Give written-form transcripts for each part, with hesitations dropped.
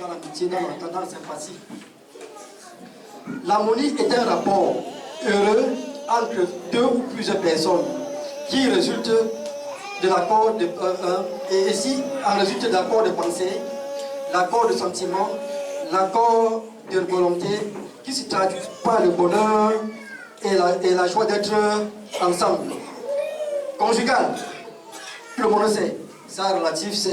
dans l'amitié, dans la sympathie. L'harmonie est un rapport heureux entre deux ou plusieurs personnes qui résulte de l'accord et ici en résulte de l'accord de pensée, l'accord de sentiment, l'accord de volonté qui se traduit par le bonheur et la joie d'être ensemble. Conjugal, tout le monde sait, ça relatif,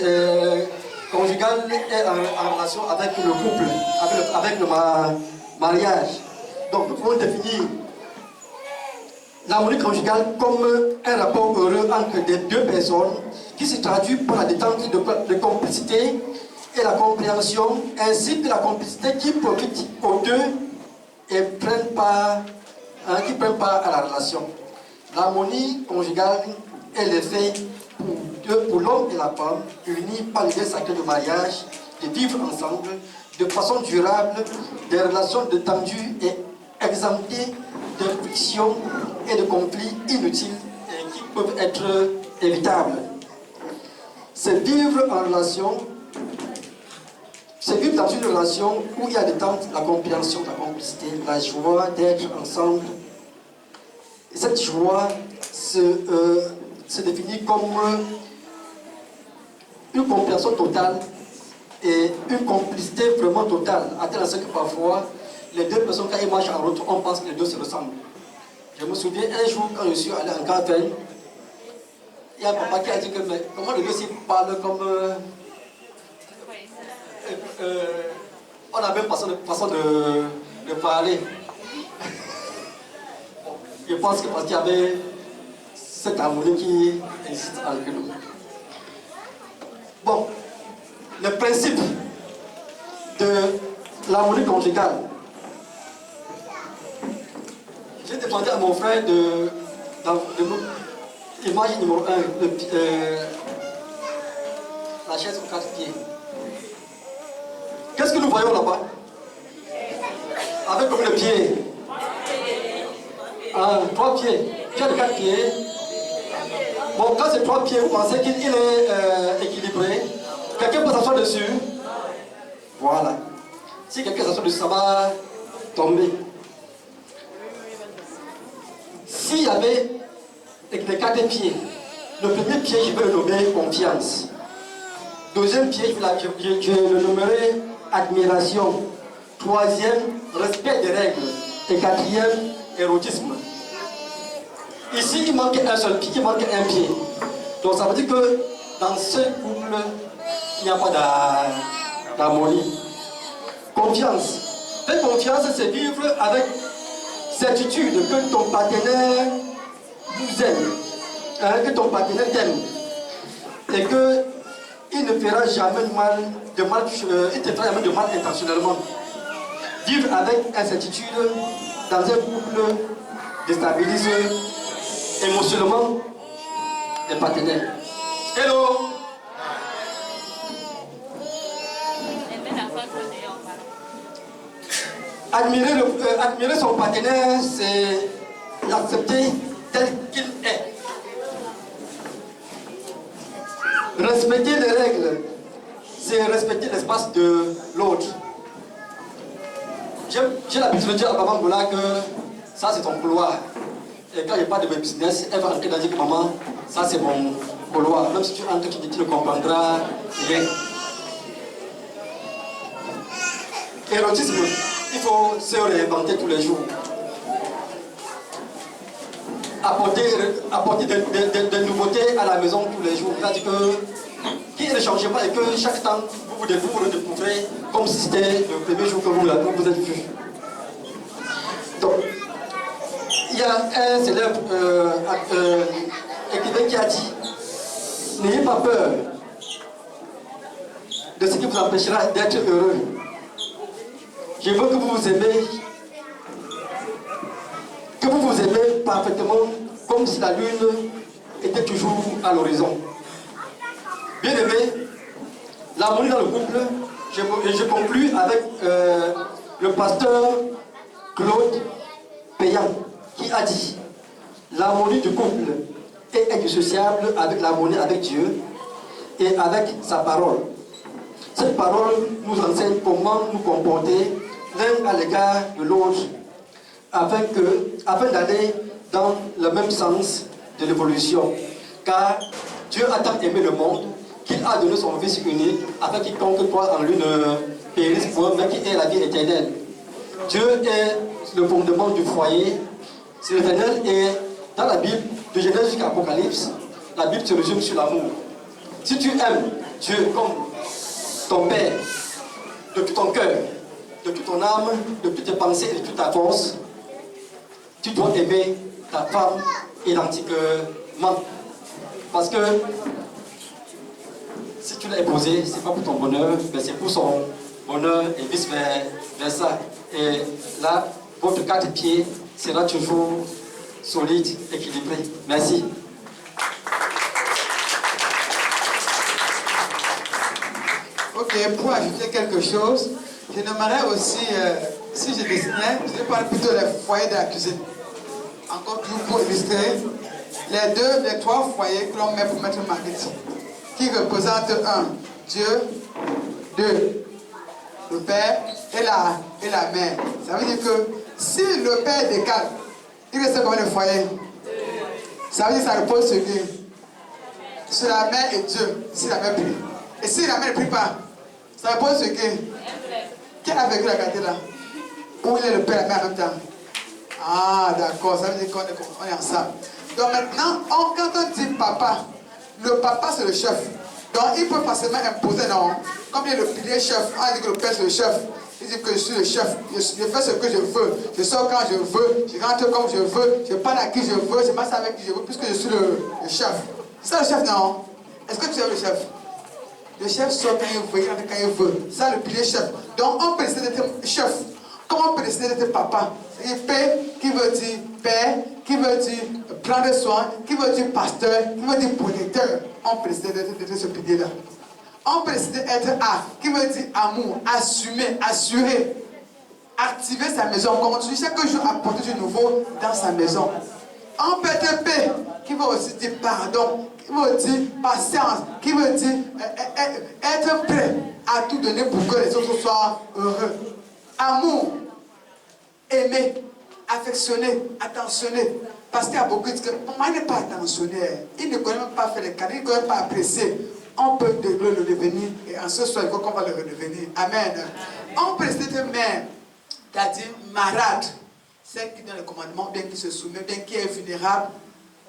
conjugal est en relation avec le couple, avec le mariage. Donc nous pouvons définir l'harmonie conjugale comme un rapport heureux entre des deux personnes qui se traduit par la détente de complicité et la compréhension, ainsi que la complicité qui profite aux deux et prennent part à la relation. L'harmonie conjugale est l'effet pour l'homme et la femme, unis par l'idée sacrée de mariage, de vivre ensemble de façon durable, des relations détendues et exemptées de frictions et de conflits inutiles et qui peuvent être évitables. C'est vivre en relation, c'est vivre dans une relation où il y a détente, la compréhension, la complicité, la joie d'être ensemble. Et cette joie se définit comme une compréhension totale et une complicité vraiment totale, à tel point que parfois, les deux personnes, quand ils marchent en route, on pense que les deux se ressemblent. Je me souviens un jour, quand je suis allé en campagne, il y a un papa qui a dit que, mais comment les deux s'y parlent comme... on a même façon de parler. Je pense que parce qu'il y avait cette harmonie qui existe entre nous. Bon, le principe de l'harmonie conjugale. J'ai demandé à mon frère de l'image numéro 1, la chaise aux 4 pieds. Qu'est-ce que nous voyons là-bas? Avec combien de pieds? 3 pieds. Tu as de 4 pieds. Bon, quand c'est 3 pieds, vous pensez qu'il est équilibré. Quelqu'un peut s'asseoir dessus. Voilà. Si quelqu'un s'assoit dessus, ça va tomber. S'il y avait les 4 pieds, le premier pied, je vais le nommer confiance. Deuxième pied, je le nommerai admiration. Troisième, respect des règles. Et quatrième, érotisme. Ici, il manque un seul pied, il manque un pied. Donc ça veut dire que dans ce couple, il n'y a pas d'harmonie. Confiance. Faire confiance, c'est vivre avec certitude que ton partenaire vous aime, que ton partenaire t'aime. Et qu'il ne fera jamais de mal, il te fera jamais de mal intentionnellement. Vivre avec incertitude dans un couple déstabilise émotionnellement les partenaires. Hello! Admirer son partenaire, c'est l'accepter tel qu'il est. Respecter les règles, c'est respecter l'espace de l'autre. J'ai l'habitude de dire à maman Goula que ça c'est ton couloir. Et quand il n'y a pas de business, elle va entrer dans dire que maman, ça c'est mon couloir. Même si tu entres, tu ne comprendras rien. Érotisme, il faut se réinventer tous les jours. Apporter des nouveautés à la maison tous les jours. C'est-à-dire que qui ne change pas et que chaque temps vous redécouvrez comme si c'était le premier jour que vous êtes vu. Donc, il y a un célèbre écrivain qui a dit: n'ayez pas peur de ce qui vous empêchera d'être heureux. Je veux que vous vous aimez parfaitement, comme si la lune était toujours à l'horizon. Bien aimé, l'harmonie dans le couple, je conclus avec le pasteur Claude Payan qui a dit: l'harmonie du couple est indissociable avec l'harmonie avec Dieu et avec sa parole. Cette parole nous enseigne comment nous comporter l'un à l'égard de l'autre, afin d'aller dans le même sens de l'évolution. Car Dieu a tant aimé le monde qu'il a donné son Fils unique, afin qu'il quiconque croit en lui ne périsse point, mais qu'il ait la vie éternelle. Dieu est le fondement du foyer, c'est l'éternel, et dans la Bible, de Genèse jusqu'à Apocalypse, la Bible se résume sur l'amour. Si tu aimes Dieu comme ton Père, de tout ton cœur, de toute ton âme, de toutes tes pensées et de toute ta force, tu dois aimer ta femme identiquement. Parce que si tu l'as épousée, ce n'est pas pour ton bonheur, mais c'est pour son bonheur et vice-versa. Et là, votre 4 pieds sera toujours solide, équilibré. Merci. Ok, pour ajouter quelque chose, je nommerais aussi, si je dessinais, je parle plutôt des foyers de la cuisine. Encore plus pour illustrer les 3 foyers que l'on met pour mettre Marguerite, qui représentent 1, Dieu, 2, le Père et la mère. Ça veut dire que si le Père décale, il reste comme le foyer. Ça veut dire que ça repose sur Dieu, sur la mère et Dieu, si la mère prie. Et si la mère ne prie pas, ça repose sur Dieu. Qui a vécu la gâterie là? Où il est le Père et la mère en même temps? Ah, d'accord, ça veut dire qu'on est ensemble. Donc maintenant, quand on dit papa, le papa c'est le chef. Donc il peut facilement imposer, non? Comme il est le pilier chef, on dit que le père c'est le chef. Il dit que je suis le chef, je fais ce que je veux, je sors quand je veux, je rentre comme je veux, je parle à qui je veux, je marche avec qui je veux, puisque je suis le chef. C'est ça le chef, non? Est-ce que tu es le chef? Le chef sort quand il veut, il rentre quand il veut. C'est ça le pilier chef. Donc on peut décider d'être chef. Comment on peut décider d'être papa? C'est père qui veut dire père, qui veut dire prendre soin, qui veut dire pasteur, qui veut dire protecteur. On peut décider d'être ce pilier-là. On peut décider d'être A, qui veut dire amour, assumer, assurer, activer sa maison. Comme tu dis, chaque jour apporter du nouveau dans sa maison. On peut être P, qui veut aussi dire pardon, qui veut dire patience, qui veut dire être prêt à tout donner pour que les autres soient heureux. Amour, aimer, affectionner, attentionner. Parce qu'il y a beaucoup de gens, maman n'est pas attentionné, il ne connaît même pas faire les cadeaux, il ne connaît pas apprécier. On peut le devenir et en ce soir, il faut qu'on va le redevenir. Amen. On peut rester mère, c'est-à-dire malade, celle qui donne le commandement, bien qui se soumet, bien qui est vulnérable.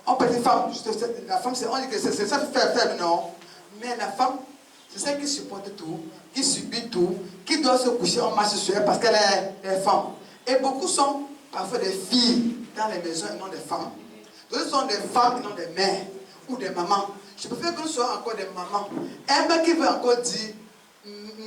On peut dire femme, la femme, on dit que c'est ça faible, non. Mais la femme, c'est celle qui supporte tout, qui subit tout, qui doit se coucher en marche sur elle parce qu'elle est femme. Et beaucoup sont parfois des filles dans les maisons et non des femmes. D'autres sont des femmes et non des mères ou des mamans. Je préfère que nous soyons encore des mamans. Un mec qui veut encore dire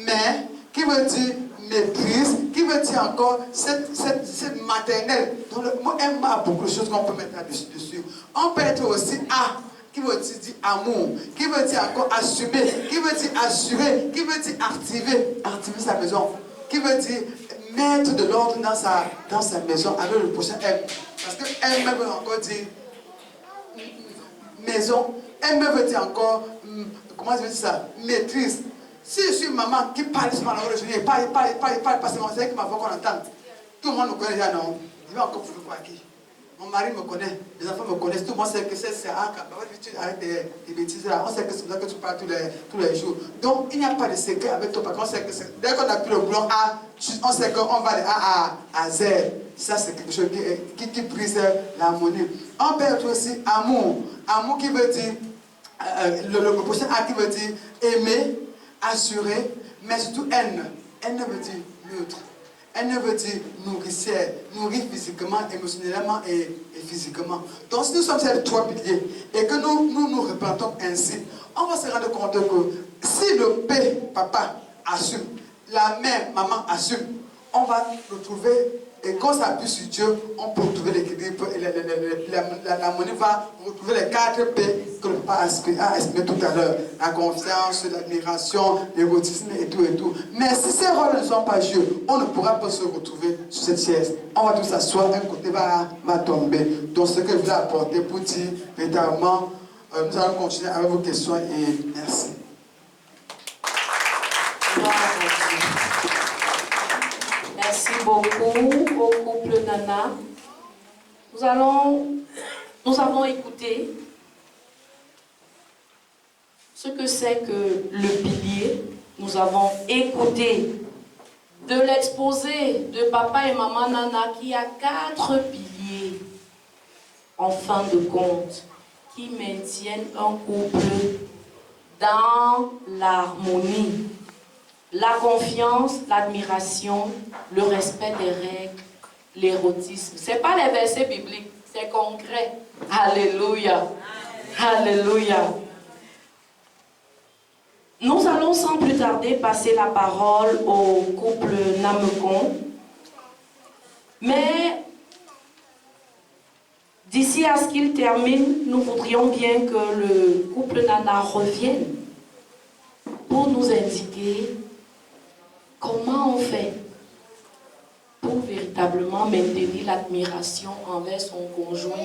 mère, qui veut dire maîtrise, qui veut dire encore cette maternelle. Donc le mot M a beaucoup de choses qu'on peut mettre là-dessus. On peut être aussi A, qui veut dire amour, qui veut dire encore assumer, qui veut dire assurer, qui veut dire activer sa maison, qui veut dire mettre de l'ordre dans sa maison avec le prochain M. Parce que M veut encore dire maison, M veut dire encore, comment je veux dire ça, maîtrise. Si je suis une maman qui parle seulement la langue de Jésus, il parle pas seulement, c'est que ma voix qu'on entend. Tout le monde me connaît déjà, non? Je vais encore prouver quoi qui. Mon mari me connaît, les enfants me connaissent, tout le monde sait que c'est un cas. Tu arrêtes des bêtises là, on sait que c'est ça que tu parles tous les jours. Donc il n'y a pas de secret avec toi, parce qu'on sait que dès qu'on a pris le boulon A, on sait qu'on va de A à Z. Ça c'est quelque chose qui brise l'harmonie. On peut être aussi amour. Amour qui veut dire, le prochain A qui veut dire aimer, assurer, mais surtout haine. Haine veut dire neutre. Elle ne veut dire nourricière, nourrir physiquement, émotionnellement et physiquement. Donc si nous sommes ces 3 piliers et que nous représentons ainsi, on va se rendre compte que si le père, papa, assume, la mère, maman assume, on va retrouver, et quand ça appuie sur Dieu, on peut retrouver l'équilibre et l'harmonie va retrouver les 4 P que le papa a exprimé tout à l'heure. La confiance, l'admiration, l'érotisme et tout et tout. Mais si ces rôles ne sont pas joués, on ne pourra pas se retrouver sur cette chaise. On va tous s'asseoir, un côté va tomber. Donc ce que je voulais apporter pour dire véritablement, nous allons continuer avec vos questions et merci. au couple Nana. Nous avons écouté ce que c'est que le pilier. Nous avons écouté de l'exposé de papa et maman Nana qui a 4 piliers, en fin de compte, qui maintiennent un couple dans l'harmonie, la confiance, l'admiration, le respect des règles, l'érotisme. Ce n'est pas les versets bibliques, c'est concret. Alléluia. Alléluia. Nous allons sans plus tarder passer la parole au couple Namekong. Mais d'ici à ce qu'il termine, nous voudrions bien que le couple Nana revienne pour nous indiquer comment on fait pour véritablement maintenir l'admiration envers son conjoint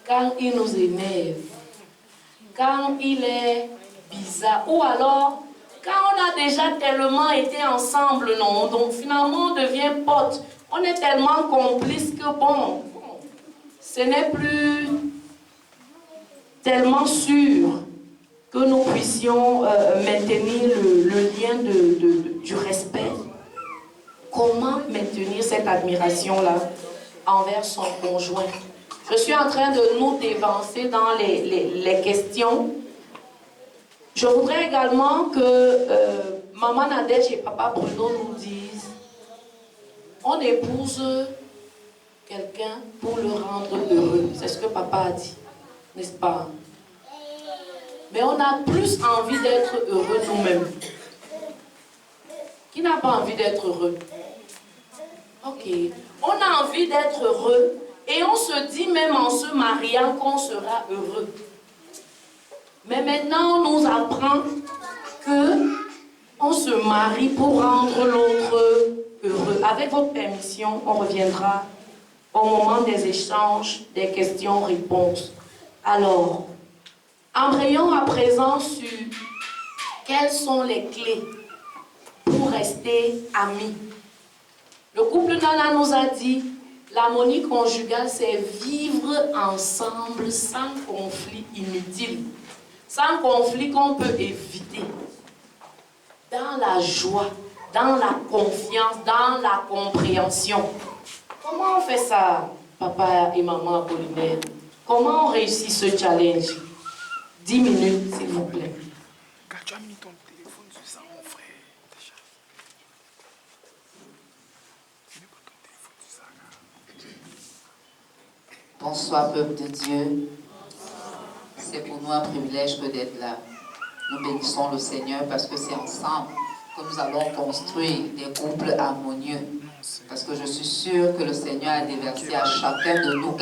quand il nous énerve, quand il est bizarre, ou alors quand on a déjà tellement été ensemble, non, donc finalement on devient potes, on est tellement complices que bon, ce n'est plus tellement sûr que nous puissions maintenir le lien du respect. Comment maintenir cette admiration-là envers son conjoint? Je suis en train de nous dévancer dans les questions. Je voudrais également que maman Nadège et papa Bruno nous disent, on épouse quelqu'un pour le rendre heureux. C'est ce que papa a dit, n'est-ce pas? Mais on a plus envie d'être heureux nous-mêmes. Qui n'a pas envie d'être heureux? Ok. On a envie d'être heureux et on se dit même en se mariant qu'on sera heureux. Mais maintenant, on nous apprend qu'on se marie pour rendre l'autre heureux. Avec votre permission, on reviendra au moment des échanges, des questions-réponses. Alors, embrayons à présent sur quelles sont les clés pour rester amis. Le couple Nana nous a dit, l'harmonie conjugale, c'est vivre ensemble sans conflit inutile. Sans conflit qu'on peut éviter, dans la joie, dans la confiance, dans la compréhension. Comment on fait ça, papa et maman Apollinaire? Comment on réussit ce challenge? 10 minutes, s'il vous plaît. Quand tu as mis ton téléphone sur ça, mon frère, déjà. Mets pas ton téléphone sur ça, là. Bonsoir, peuple de Dieu. C'est pour nous un privilège que d'être là. Nous bénissons le Seigneur parce que c'est ensemble que nous allons construire des couples harmonieux. Parce que je suis sûre que le Seigneur a déversé à chacun de nous